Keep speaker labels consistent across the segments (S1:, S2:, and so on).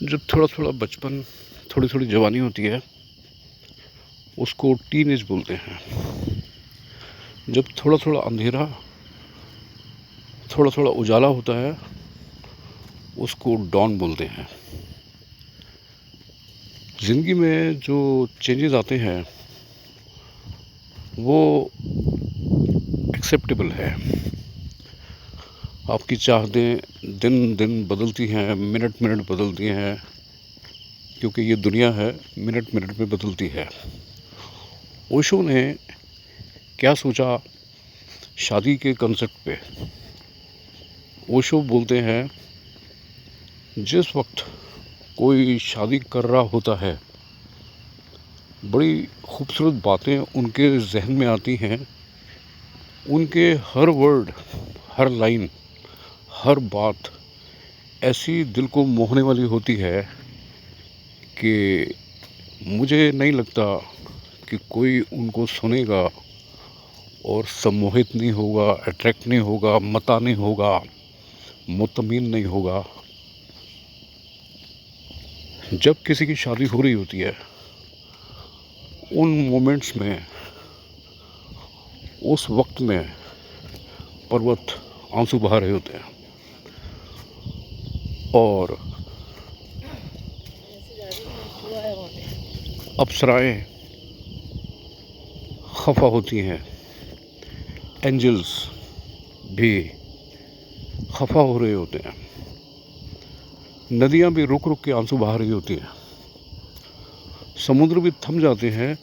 S1: जब थोड़ा थोड़ा बचपन, थोड़ी थोड़ी जवानी होती है, उसको टीनेज बोलते हैं। जब थोड़ा थोड़ा अंधेरा, थोड़ा थोड़ा उजाला होता है, उसको डॉन बोलते हैं। ज़िंदगी में जो चेंजेस आते हैं वो एक्सेप्टेबल है। आपकी चाहतें दिन दिन बदलती हैं, मिनट मिनट बदलती हैं, क्योंकि ये दुनिया है, मिनट मिनट में बदलती है। ओशो ने क्या सोचा शादी के कंसेप्ट पे? ओशो बोलते हैं, जिस वक्त कोई शादी कर रहा होता है, बड़ी खूबसूरत बातें उनके जहन में आती हैं। उनके हर वर्ड, हर लाइन, हर बात ऐसी दिल को मोहने वाली होती है कि मुझे नहीं लगता कि कोई उनको सुनेगा और सम्मोहित नहीं होगा, अट्रैक्ट नहीं होगा, मता नहीं होगा, मुतमिन नहीं होगा। जब किसी की शादी हो रही होती है, उन मोमेंट्स में, उस वक्त में पर्वत आंसू बहा रहे होते हैं और अप्सराएं खफा होती हैं, एंजल्स भी खफा हो रहे होते हैं, नदियां भी रुक रुक के आंसू बहा रही होती हैं, समुद्र भी थम जाते हैं।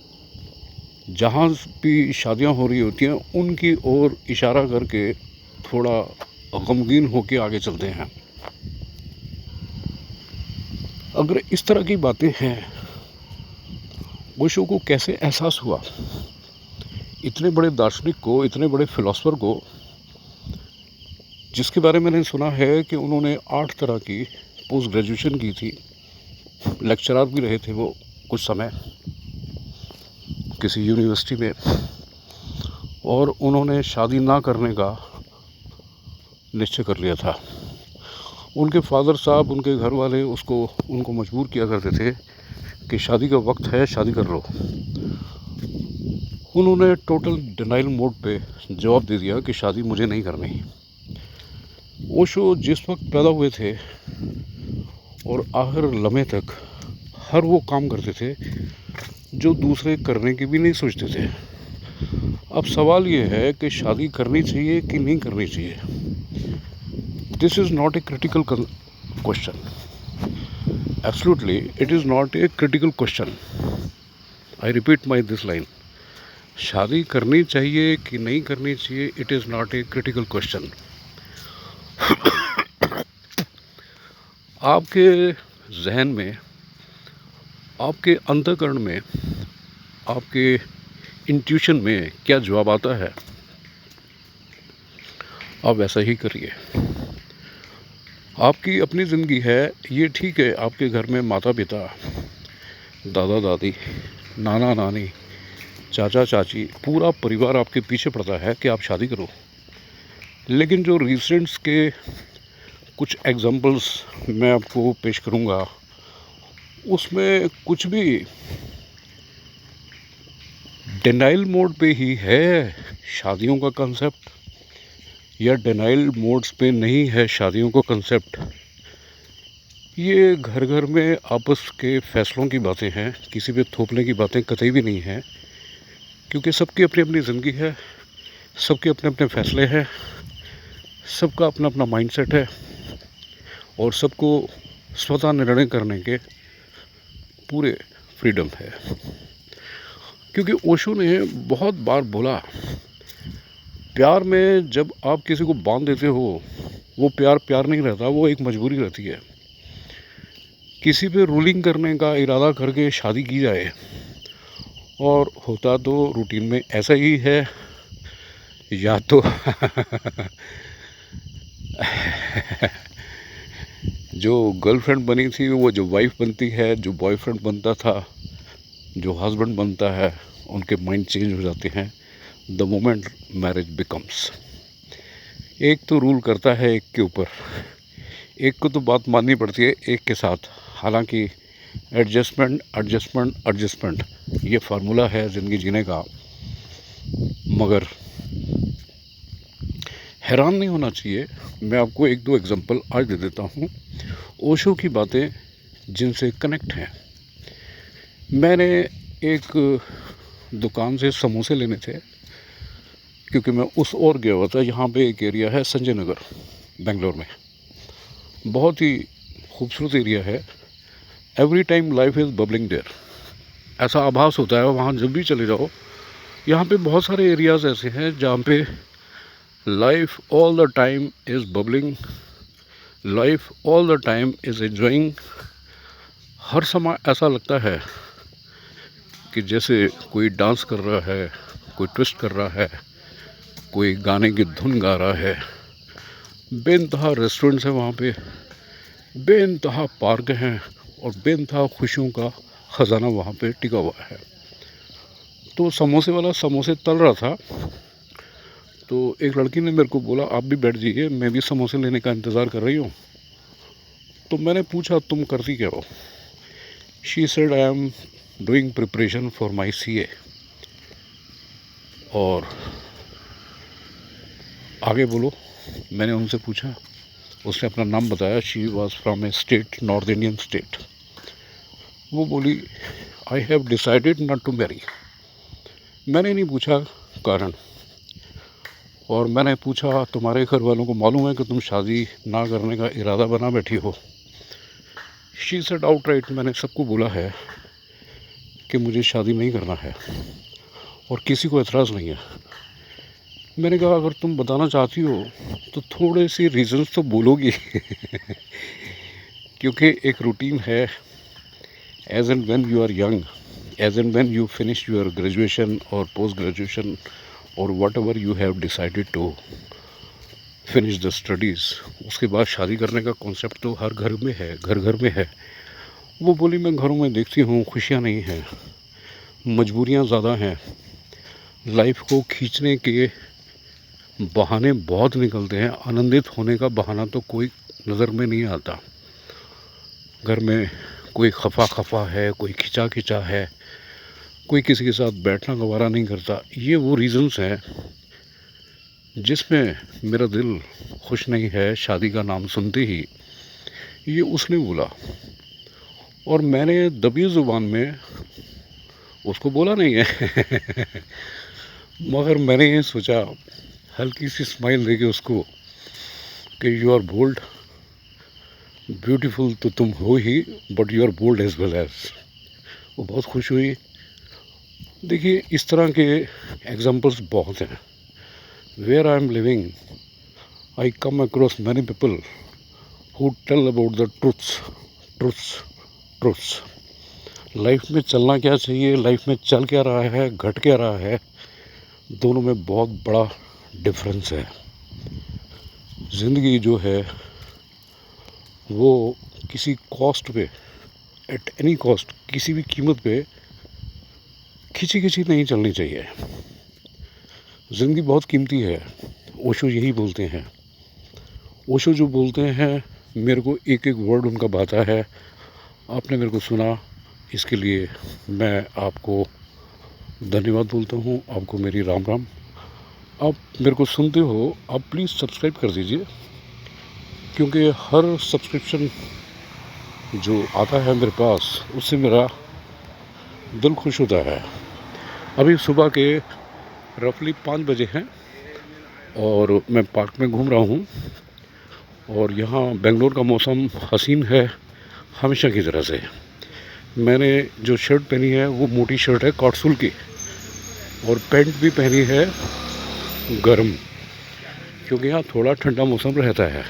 S1: जहाँ भी शादियां हो रही होती हैं उनकी ओर इशारा करके थोड़ा गमगीन होके आगे चलते हैं। अगर इस तरह की बातें हैं, ओशो को कैसे एहसास हुआ? इतने बड़े दार्शनिक को, इतने बड़े फिलोसफर को, जिसके बारे में मैंने सुना है कि उन्होंने 8 तरह की पोस्ट ग्रेजुएशन की थी, लेक्चरर भी रहे थे वो कुछ समय किसी यूनिवर्सिटी में, और उन्होंने शादी ना करने का निश्चय कर लिया था। उनके फादर साहब, उनके घर वाले उनको मजबूर किया करते थे कि शादी का वक्त है, शादी कर लो। उन्होंने टोटल डिनाइल मोड पे जवाब दे दिया कि शादी मुझे नहीं करनी। ओशो जिस वक्त पैदा हुए थे और आखिर लम्हे तक हर वो काम करते थे जो दूसरे करने की भी नहीं सोचते थे। अब सवाल ये है कि शादी करनी चाहिए कि नहीं करनी चाहिए। This is not a critical question. Absolutely it is not a critical question. I repeat my this line, शादी करनी चाहिए कि नहीं करनी चाहिए, it is not a critical question. आपके जहन में, आपके अंतःकरण में, आपके इंट्यूशन में क्या जवाब आता है, आप वैसा ही करिए। आपकी अपनी ज़िंदगी है, ये ठीक है। आपके घर में माता पिता, दादा दादी, नाना नानी, चाचा चाची, पूरा परिवार आपके पीछे पड़ता है कि आप शादी करो। लेकिन जो रिसेंट्स के कुछ एग्जांपल्स मैं आपको पेश करूंगा, उसमें कुछ भी डिनाइल मोड पे ही है शादियों का कंसेप्ट, या डिनाइल मोड्स पे नहीं है शादियों का कंसेप्ट। ये घर घर में आपस के फैसलों की बातें हैं, किसी पे थोपने की बातें कतई भी नहीं है, क्योंकि सबकी अपनी अपनी ज़िंदगी है, सबके अपने अपने फैसले हैं, सबका अपना अपना माइंडसेट है और सबको स्वतः निर्णय करने के पूरे फ्रीडम है। क्योंकि ओशो ने बहुत बार बोला, प्यार में जब आप किसी को बांध देते हो, वो प्यार प्यार नहीं रहता, वो एक मजबूरी रहती है। किसी पे रूलिंग करने का इरादा करके शादी की जाए, और होता तो रूटीन में ऐसा ही है, या तो जो गर्लफ्रेंड बनी थी वो जो वाइफ बनती है, जो बॉयफ्रेंड बनता था, जो हस्बैंड बनता है, उनके माइंड चेंज हो जाते हैं द मोमेंट मैरिज बिकम्स। एक तो रूल करता है एक के ऊपर, एक को तो बात माननी पड़ती है, एक के साथ हालांकि एडजस्टमेंट एडजस्टमेंट एडजस्टमेंट ये फार्मूला है ज़िंदगी जीने का, मगर हैरान नहीं होना चाहिए। मैं आपको एक दो एग्जांपल आज दे देता हूँ ओशो की बातें जिनसे कनेक्ट हैं। मैंने एक दुकान से समोसे लेने थे, क्योंकि मैं उस ओर गया हुआ था। यहाँ पे एक एरिया है संजय नगर, बेंगलोर में, बहुत ही खूबसूरत एरिया है। Every time life is bubbling there, ऐसा आभास होता है वहाँ जब भी चले जाओ। यहाँ पे बहुत सारे एरियाज़ ऐसे हैं जहाँ पे life all the time is bubbling, life all the time is enjoying. हर समय ऐसा लगता है कि जैसे कोई डांस कर रहा है, कोई ट्विस्ट कर रहा है, कोई गाने की धुन गा रहा है। बेइंतहा रेस्टोरेंट्स हैं वहाँ पे, बेइंतहा पार्क हैं और बेइंतहा खुशियों का ख़जाना वहाँ पे टिका हुआ है। तो समोसे वाला समोसे तल रहा था, तो एक लड़की ने मेरे को बोला आप भी बैठ जाइए, मैं भी समोसे लेने का इंतज़ार कर रही हूँ। तो मैंने पूछा तुम करती क्या हो? She said I am doing preparation for my CA। और आगे बोलो, मैंने उनसे पूछा, उसने अपना नाम बताया। She was from a state, north Indian state. वो बोली I have decided not to marry. मैंने नहीं पूछा कारण, और मैंने पूछा तुम्हारे घर वालों को मालूम है कि तुम शादी ना करने का इरादा बना बैठी हो? शी सेड आउटराइट, मैंने सबको बोला है कि मुझे शादी नहीं करना है और किसी को एतराज़ नहीं है। मैंने कहा अगर तुम बताना चाहती हो तो थोड़े से रीज़न्स तो बोलोगी क्योंकि एक रूटीन है, as and when you are young, as and when you finish your graduation और पोस्ट ग्रेजुएशन और whatever you have decided to finish the studies, उसके बाद शादी करने का कॉन्सेप्ट तो हर घर में है, घर घर में है। वो बोली मैं घरों में देखती हूँ खुशियाँ नहीं हैं, मजबूरियाँ ज़्यादा हैं, लाइफ को खींचने के बहाने बहुत निकलते हैं, आनंदित होने का बहाना तो कोई नज़र में नहीं आता। घर में कोई खफा है, कोई खिंचा है, कोई किसी के साथ बैठना गवारा नहीं करता। ये वो रीज़न्स हैं जिसमें मेरा दिल खुश नहीं है शादी का नाम सुनते ही। ये उसने बोला और मैंने दबी ज़ुबान में उसको बोला नहीं है मगर मैंने ये सोचा, हल्की सी स्माइल देके उसको, कि यू आर बोल्ड, ब्यूटीफुल तो तुम हो ही, but you are bold as well as. वो बहुत खुश हुई। देखिए इस तरह के एग्जांपल्स बहुत हैं। Where I am living I come across many people who tell about the truths. Life में चलना क्या चाहिए, लाइफ में चल क्या रहा है, घट क्या रहा है, दोनों में बहुत बड़ा डिफरेंस है। ज़िंदगी जो है वो किसी कॉस्ट पे, एट एनी कॉस्ट, किसी भी कीमत पे खिंची नहीं चलनी चाहिए। ज़िंदगी बहुत कीमती है, ओशो यही बोलते हैं। ओशो जो बोलते हैं, मेरे को एक एक वर्ड उनका भाता है। आपने मेरे को सुना, इसके लिए मैं आपको धन्यवाद बोलता हूँ, आपको मेरी राम राम। आप मेरे को सुनते हो, आप प्लीज़ सब्सक्राइब कर दीजिए, क्योंकि हर सब्सक्रिप्शन जो आता है मेरे पास उससे मेरा दिल खुश होता है। अभी सुबह के रफली 5 बजे हैं और मैं पार्क में घूम रहा हूँ और यहाँ बेंगलोर का मौसम हसीन है हमेशा की तरह से। मैंने जो शर्ट पहनी है वो मोटी शर्ट है कॉटसूल की, और पैंट भी पहनी है गर्म, क्योंकि यहाँ थोड़ा ठंडा मौसम रहता है।